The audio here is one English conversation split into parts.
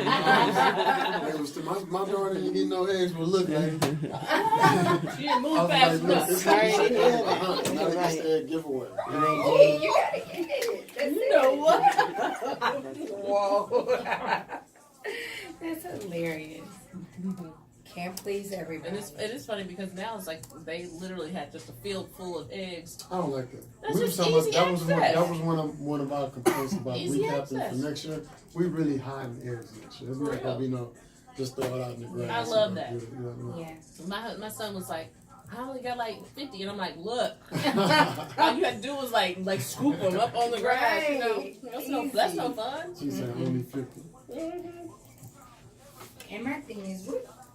It was to my daughter, you didn't know eggs would look like. She didn't move fast enough. Sorry, that's the giveaway. Hey, you gotta get it. That's You know what? Whoa. That's hilarious. Can't please everybody. And it is funny because now it's like they literally had just a field full of eggs. I don't like that. That's just talking easy about, access. that was one of our complaints about Easy recapping access. for next year. We really hiding eggs next year. It's not gonna be no just throw it out in the grass. I love that. Yeah. My son was like, I only got like 50, and I'm like, look, all you had to do was like scoop them up on the grass. You know, that's no fun. She said only 50. Mm-hmm. And my thing is,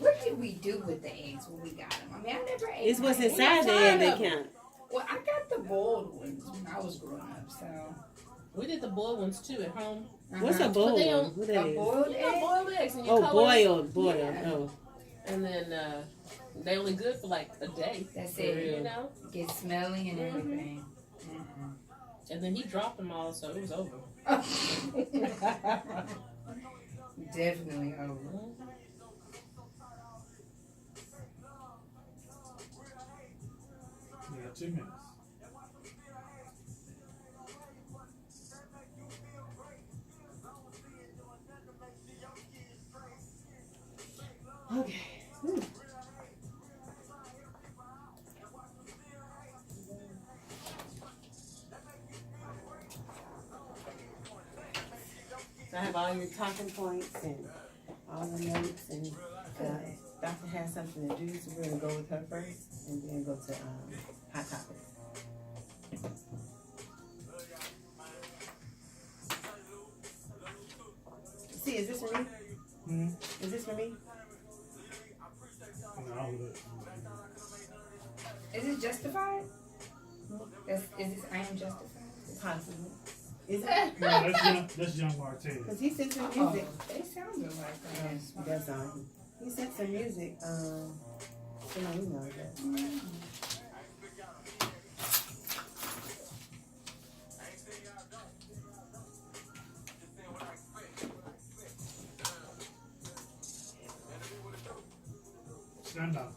what did we do with the eggs when we got them? I mean, I never ate. It's what's eggs. inside the egg that count. Well, I got the boiled ones when I was growing up, so. We did the boiled ones too at home. What's a boiled they one? don't- What A that is? boiled You egg? know, boiled eggs and you Oh, color boiled. Yeah. Oh. and then they only good for like a day. That's You it. know, Get smelly and everything. and then he dropped them all, so it was over. Definitely over. Yeah, 2 minutes. Okay. So I have all your talking points and all the notes, and Doctor has something to do, so we're gonna go with her first, and then go to hot topics. See, is this for me? Mm-hmm. Is this for me? No, look. Is it justified? Is this I am justified? Possible. Is it? No, that's young Martinez. Because he sent some music. They sounded like that. That's he sent some music. So no, we know that. Stand up.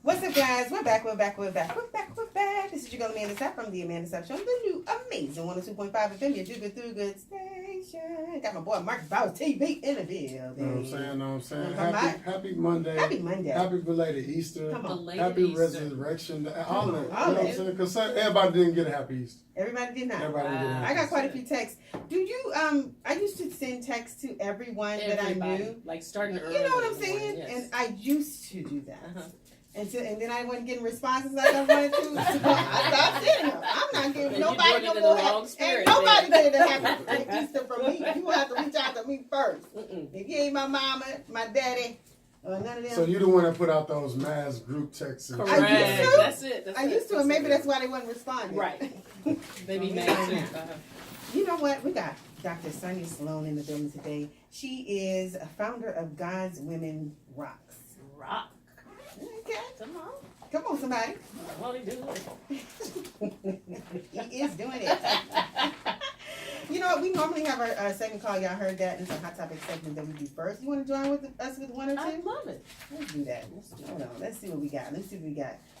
What's up, guys? We're back. This is your girl, Amanda Sapp from the Amanda Sapp Show, the new amazing 102.5 FM, your do good station. Got my boy Mark Bauer TV in the building. Know what I'm saying? Happy Happy Monday. Happy Monday. Happy belated Easter. Come on. Belated Happy Easter. resurrection. All of that. You know All what I'm that. saying? Because everybody didn't get a happy Easter. Everybody did not. Everybody didn't get a happy I got Easter. quite a few texts. Do you, I used to send texts to everyone that I Everybody, knew. like starting You early. know what I'm in the morning, saying? yes. And I used to do that. Uh-huh. And then I wasn't getting responses like I wanted to. So I stopped sending them. I'm not giving You're nobody doing no it in more. the wrong spirit, Ain't nobody then. getting a happy Easter from me. You will have to reach out to me first. If you ain't my mama, my daddy, or none of them. So you the one that put out those mass group texts. And Correct. I used to. That's it. I used to, and maybe that's why they wasn't responding. Right. They be mad too. Uh-huh. You know what? We got Dr. Sonya Sloan in the building today. She is a founder of God's Women Rocks. Rock. Okay. Come on. Come on, somebody. Won't he do it? He is doing it. You know what? We normally have our segment called Y'all Heard That, and it's a hot topic segment that we do first. You want to join with us with one or two? I love it. Let's do that. Hold on. Let's see what we got.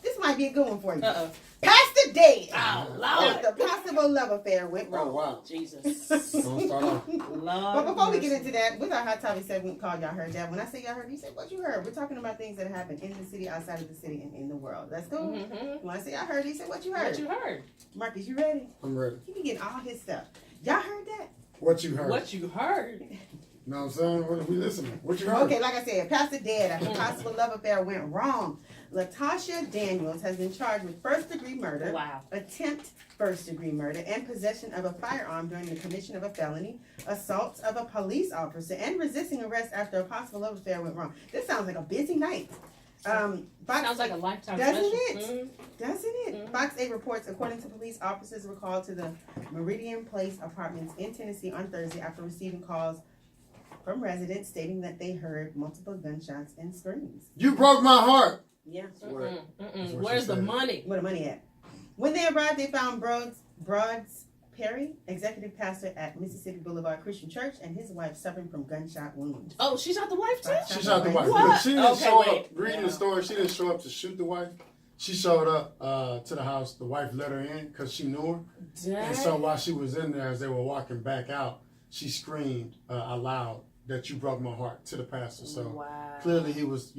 This might be a good one for you. Uh-oh. Pastor Dead. Oh, Lord. The possible love affair went Oh, wrong. wow. Jesus. Don't start off. Lord. But before we get into that, with our hot topic segment called Y'all Heard That, when I say y'all heard, you say what you heard. We're talking about things that happen in the city, outside of the city, and in the world. That's cool. Mm-hmm. When I say y'all heard, you say what you heard. What you heard? Marcus, you ready? I'm ready. He be getting all his stuff. Y'all heard that? What you heard? What you heard? You know what I'm saying? What are we listening? What you heard? Okay, like I said, Pastor Dead, a possible love affair went wrong. Latasha Daniels has been charged with first-degree murder, Wow. attempt first-degree murder, and possession of a firearm during the commission of a felony, assault of a police officer, and resisting arrest after a possible love affair went wrong. This sounds like a busy night. Sounds like a lifetime Doesn't special. it? Mhm. Doesn't it? Mhm. Fox 8 reports, according to police, officers were called to the Meridian Place apartments in Tennessee on Thursday after receiving calls from residents stating that they heard multiple gunshots and screams. You broke my heart. Yeah. Mm-mm, That's mm-mm. what Where's she the said. money? Where the money at? When they arrived, they found Broads Perry, executive pastor at Mississippi Boulevard Christian Church, and his wife suffering from gunshot wounds. Oh, she shot the wife too? She shot the wife. What? Look, she didn't Okay, show wait. up. Reading the story, she didn't show up to shoot the wife. She showed up to the house. The wife let her in because she knew her. Dang. And so while she was in there, as they were walking back out, she screamed aloud that you broke my heart to the pastor. So Wow. clearly he was,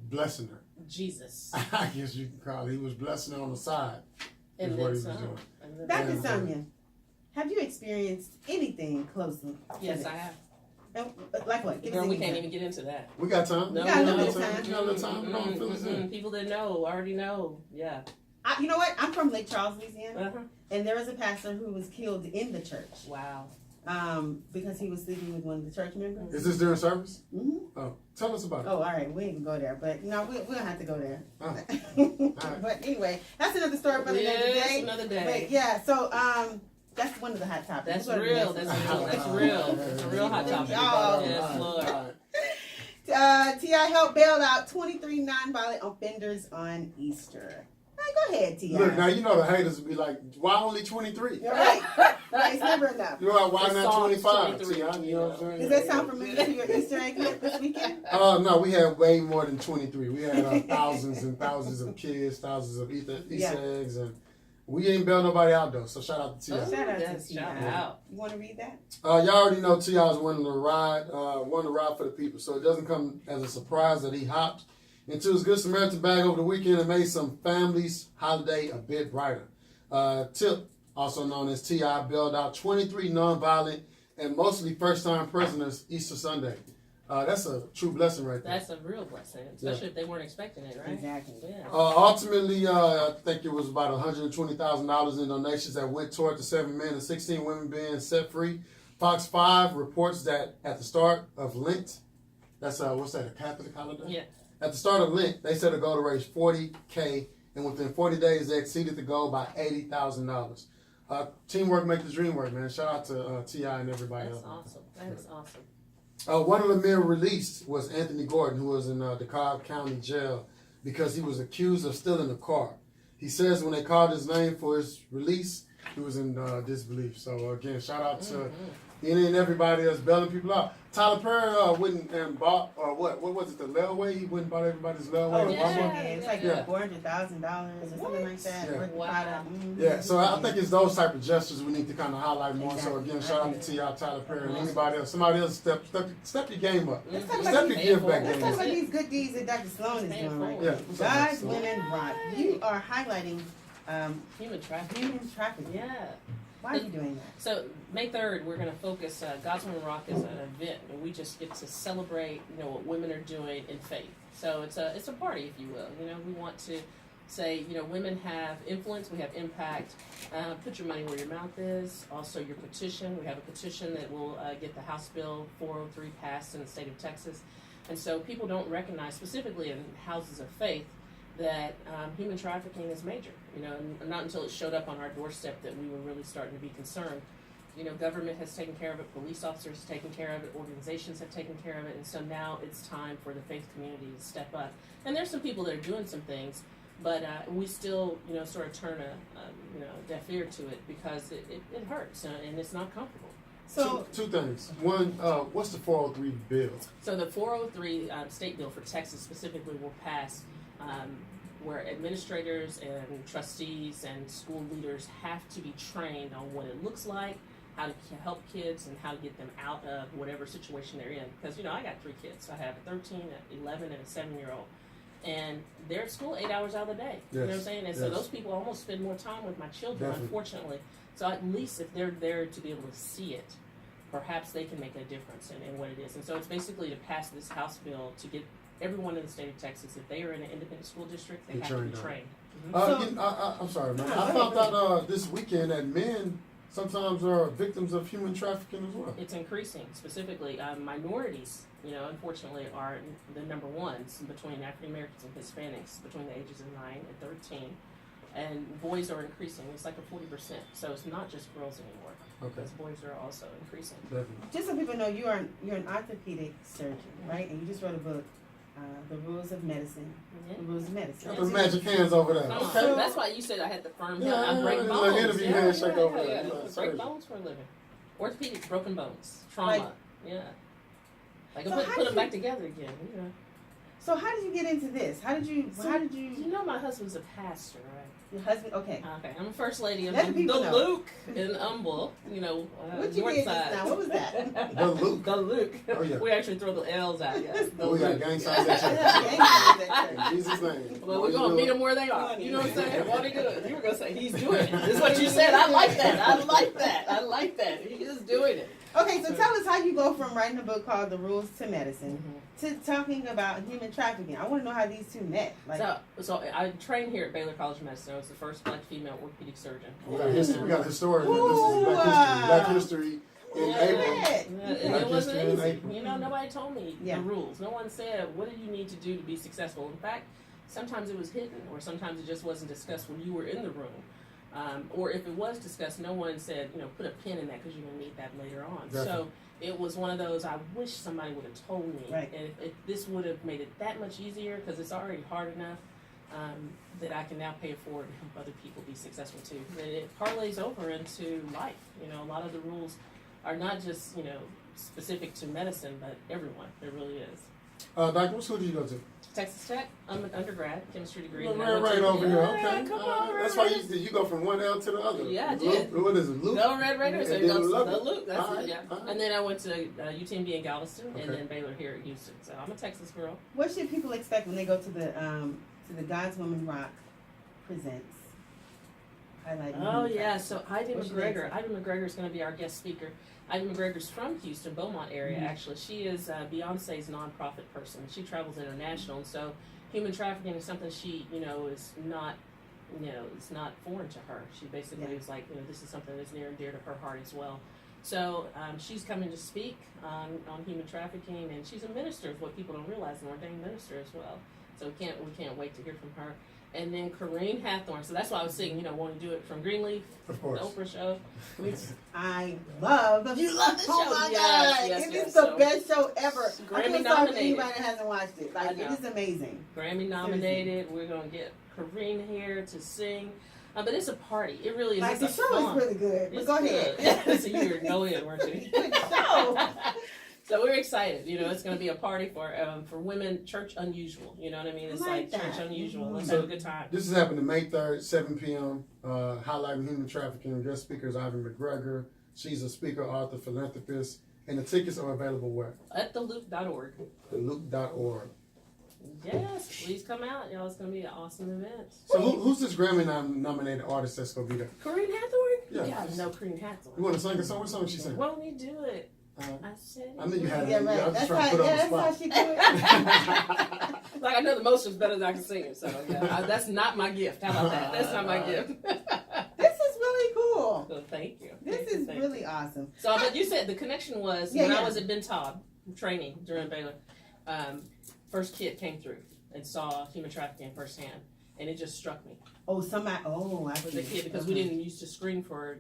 blessing her. Jesus. I guess you can call it. He was blessing her on the side. And Is what then he was some. doing. And then Dr. Yeah. Sonya, have you experienced anything closely? to Yes, this? I have. And, like what? Give us Girl, an we can't example. even get into that. We got time. No, got a no, little no. bit of time. We got a little time. Don't fill us in. People that know already know. Yeah. You know what? I'm from Lake Charles, Louisiana, Uh-huh. and there was a pastor who was killed in the church Wow. because he was sleeping with one of the church members. Is this during service? hmm Oh, tell us about it. Oh, all right. We ain't even go there, but no, we don't have to go there. Oh. But anyway, that's another story for another Yes, day. another day. But yeah, so that's one of the hot topics. That's We'll go to the real. next That's one. real. That's real. That's a real hot topic. Oh. Yes, Lord. T.I. helped bail out 23 nonviolent offenders on Easter. Go ahead, T.I. Look, now you know the haters will be like, why only 23? You're right. Right, it's never enough. You know why The not song 25? 23, See, you know what I'm saying? Does that sound familiar to your Easter egg hunt this weekend? No, we had way more than 23. We had thousands and thousands of kids, thousands of Easter eggs, and we ain't bail nobody out though. So shout out to T.I. Shout out to Yes, shout T.I. out. You want to read that? Y'all already know T.I. is wanting to ride for the people, so it doesn't come as a surprise that he hopped into his Good Samaritan bag over the weekend and made some families' holiday a bit brighter. Tip, also known as T.I., bailed out 23 nonviolent and mostly first-time prisoners Easter Sunday. That's a true blessing right there. That's a real blessing, especially if they weren't expecting it, right? Exactly. Yeah. Ultimately, I think it was about $120,000 in donations that went toward the 7 men and 16 women being set free. Fox 5 reports that at the start of Lent, that's what's that, a Catholic holiday? Yeah. At the start of Lent, they set a goal to raise $40K, and within 40 days, they exceeded the goal by $80,000. Teamwork makes the dream work, man. Shout out to T.I. and everybody That's else. awesome. That is awesome. One of the men released was Anthony Gordon, who was in DeKalb County Jail because he was accused of stealing a car. He says when they called his name for his release, he was in disbelief. So again, shout out to any and everybody that's bailing people out. Tyler Perry went and bought, what was it, the layaway? He went and bought everybody's layaway. Oh, in yeah. Walmart. It's like Yeah. $400,000 or something like that. Yeah. Worth the Wow. product. Mhm. Yeah, so I think it's those type of gestures we need to kind of highlight more. So Exactly. again, shout out to T.I., Tyler Perry, and anybody else. Somebody else step your game up. Let's talk Step about your these, give back let's game talk up. about these good deeds that Dr. Sloan is Paying doing right forward. now. Yeah. what's up, God's Sloan? Women Rock. You are highlighting Human trafficking. human trafficking. Yeah. Why are you doing that? So May 3rd, we're going to focus. God's Women Rock is an event, and we just get to celebrate, what women are doing in faith. So it's a party, if you will. We want to say, women have influence, we have impact. Put your money where your mouth is. Also, your petition. We have a petition that will get the House Bill 403 passed in the state of Texas. And so people don't recognize, specifically in houses of faith, that human trafficking is major, and not until it showed up on our doorstep that we were really starting to be concerned. Government has taken care of it, police officers have taken care of it, organizations have taken care of it, and so now it's time for the faith community to step up. And there's some people that are doing some things, but we still, sort of turn a deaf ear to it because it hurts and it's not comfortable. So, two things. One, what's the 403 bill? So the 403 state bill for Texas specifically will pass where administrators and trustees and school leaders have to be trained on what it looks like, how to help kids, and how to get them out of whatever situation they're in. Because, I got 3 kids. I have a 13, an 11, and a 7-year-old. And they're at school 8 hours out of the day. You know what I'm saying? And so those people almost spend more time with my children, Definitely. unfortunately. So at least if they're there to be able to see it, perhaps they can make a difference in what it is. And so it's basically to pass this House bill to get everyone in the state of Texas, if they are in an independent school district, they You're have to be trained trained. I'm sorry, man. I found out this weekend that men sometimes are victims of human trafficking as well. It's increasing. Specifically, minorities, unfortunately, are the number ones between African Americans and Hispanics between the ages of 9 and 13. And boys are increasing. It's like a 40%. So it's not just girls anymore. Okay. Because boys are also increasing. Definitely. Just so people know, you're an orthopedic surgeon, right? And you just wrote a book, The Rules of Medicine. Yeah. The Rules of Medicine. Got those magic hands over there. Come on. Okay. That's why you said I had the firm Yeah, hand. I break yeah, bones. like interview handshake over there. Yeah. Yeah, Break surgery. bones for a living. Orthopedics, broken bones, trauma. Like- Yeah. Like So put how them did back you- together again. So how did you get into this? How did you? You know my husband's a pastor, right? Your husband? Okay. Okay, I'm a first lady of Let the the people know. Luke in Humble, What you north did side. just now? What was that? The Luke. The Luke. Oh, yeah. We actually throw the L's out, yes. The We got Luke. gang signs at church. Yeah, In Jesus' name. Well, we're gonna meet them where they are. You know what I'm saying? Won't he do it? You were gonna say he's doing it. This is what you said. I like that. I like that. I like that. He is doing it. Okay, so tell us how you go from writing a book called The Rules to Medicine Mm-hmm. to talking about human trafficking. I want to know how these two met. Like, So I trained here at Baylor College of Medicine. I was the first black female orthopedic surgeon. We got history. We got a historian. Ooh, Black history. In Yeah. April. Yeah, and Black it wasn't history in easy. April. Nobody told me Yeah. the rules. No one said, what do you need to do to be successful? In fact, sometimes it was hidden, or sometimes it just wasn't discussed when you were in the room. Or if it was discussed, no one said, put a pin in that because you're going to need that later on. Definitely. So it was one of those, I wish somebody would have told me. Right. And if this would have made it that much easier, because it's already hard enough, that I can now pay it forward and help other people be successful too. That it parlays over into life. A lot of the rules are not just, specific to medicine, but everyone. It really is. Doctor, what school did you go to? Texas Tech, I'm an undergrad, chemistry degree. Right, and I went right to- over here. Yeah, Okay. come on, That's why you go from one L to the other. Yeah, I Luke, did. what is it? Luke? Go Red Raiders. And And then go Luke. Luke. That's All it, right, yeah. all right. And then I went to UTMB in Galveston, Okay. and then Baylor here at Houston. So I'm a Texas girl. what should people expect when they go to the God's Woman Rock presents? Highlighting Oh human yeah, trafficking. so Ivy What should they McGregor. expect? Ivy McGregor is going to be our guest speaker. Ivy McGregor's from Houston, Beaumont area. Mhm. Actually, she is Beyonce's nonprofit person. She travels international, and so human trafficking is something she, is not, it's not foreign to her. She basically Yeah. is like, this is something that's near and dear to her heart as well. So she's coming to speak on human trafficking, and she's a minister. What people don't realize, an ordained minister as well. So we can't wait to hear from her. And then Corrine Hathorn. So that's why I was saying, want to do it from Greenleaf, Of the course. Oprah show. I love. You love the Oh show. my Yes, God! yes, it yes. is the So, best show ever. Grammy I feel sorry for nominated. anybody that hasn't watched it. I Like know. it is amazing. Grammy nominated. We're gonna get Corrine here to sing. But it's a party. It really is. Like the It's a show fun. is really good. But It's go good. ahead. So you were go in, weren't you? Good show. So we're excited. It's going to be a party for women, church unusual. You know what I mean? It's Like like church that. unusual. Mhm. Let's have a good time. This is happening May 3rd, 7 p.m. Highlighting human trafficking. Guest speaker is Ivy McGregor. She's a speaker, author, philanthropist. And the tickets are available where? At theloop.org. Luke.org. Yes, please come out, y'all. It's going to be an awesome event. So who's this Grammy nominated artist that's going to be there? Corinne Hathorn? Yeah. I know Corinne Hathorn. You want to sing a song? What song she sing? Why don't you do it? Uh, I said I knew you had it. Yeah, I right. was That's trying how. to put Yeah, on that's the how spot. she do it. Like I know the motions better than I can sing it, so yeah, that's not my gift. How about that? That's not my gift. This is really cool. So thank you. This is really awesome. So, but you said the connection was Yeah, when yeah. I was at Ben Taub training during Baylor. First kid came through and saw human trafficking firsthand, and it just struck me. Oh, somebody. Oh, I Was see. a kid because we didn't used to screen for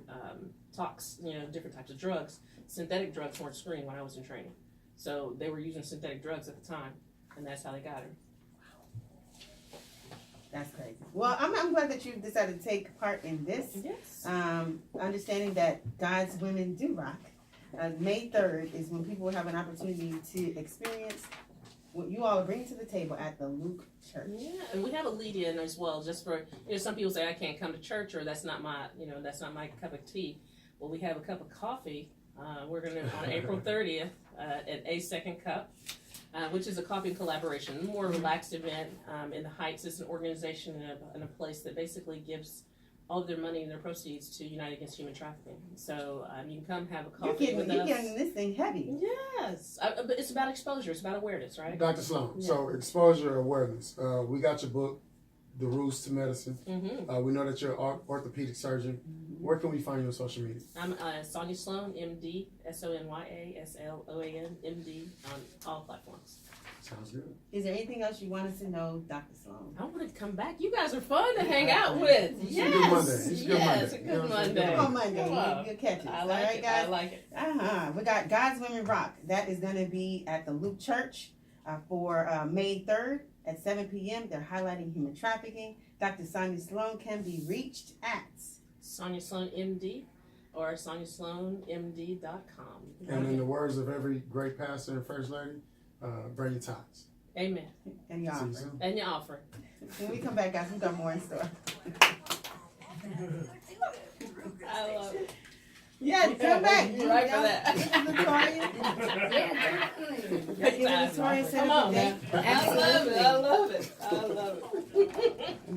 tox, different types of drugs. Synthetic drugs weren't screened when I was in training, so they were using synthetic drugs at the time, and that's how they got her. That's crazy. Well, I'm glad that you decided to take part in this. Yes. Understanding that God's women do rock. May 3rd is when people will have an opportunity to experience what you all are bringing to the table at the Luke Church. Yeah, and we have a lead in as well, just for some people say I can't come to church or that's not my cup of tea. Well, we have a cup of coffee. We're gonna on April 30th at A Second Cup, which is a coffee collaboration, a more relaxed event in the Heights. It's an organization in a place that basically gives all of their money and their proceeds to Unite Against Human Trafficking. So you can come have a You're coffee with you're us. getting this thing heavy. Yes, but it's about exposure. It's about awareness, right? Dr. Sloan, Yeah. so exposure awareness. We got your book, The Roots to Medicine. Mm-hmm. We know that you're an orthopedic surgeon. Where can we find you on social media? I'm Sonya Sloan, MD, SONYA MD on all platforms. Sounds good. Is there anything else you want us to know, Dr. Sloan? I want to come back. You guys are fun to hang out with. It's a Yes, good Monday. It's a good yes, Monday. a You know good what I'm saying? Monday. Come on, Monday. Come on. Good catches. I All like right, it. guys. I like it. We got God's Women Rock. That is going to be at the Luke Church for May 3rd at 7 p.m. They're highlighting human trafficking. Dr. Sonya Sloan can be reached at. Sonya Sloan MD or SonyaSloanMD.com. And in the words of every great pastor and first lady, bring your tithes. Amen. And your See you offering. soon. And your offering. When we come back, guys, we got more in store. I love it. Yeah, come back. You're right for that. This is Victoria. Yeah, definitely. Y'all give Victoria Come on, man. I love it. I love it. I love it.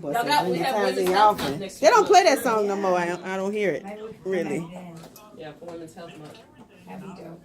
Y'all got- we have Women's Health Month next They don't week. play that song no more. I don't hear it. Maybe we can Really? come back then. Yeah, for Women's Health Month. Happy dope.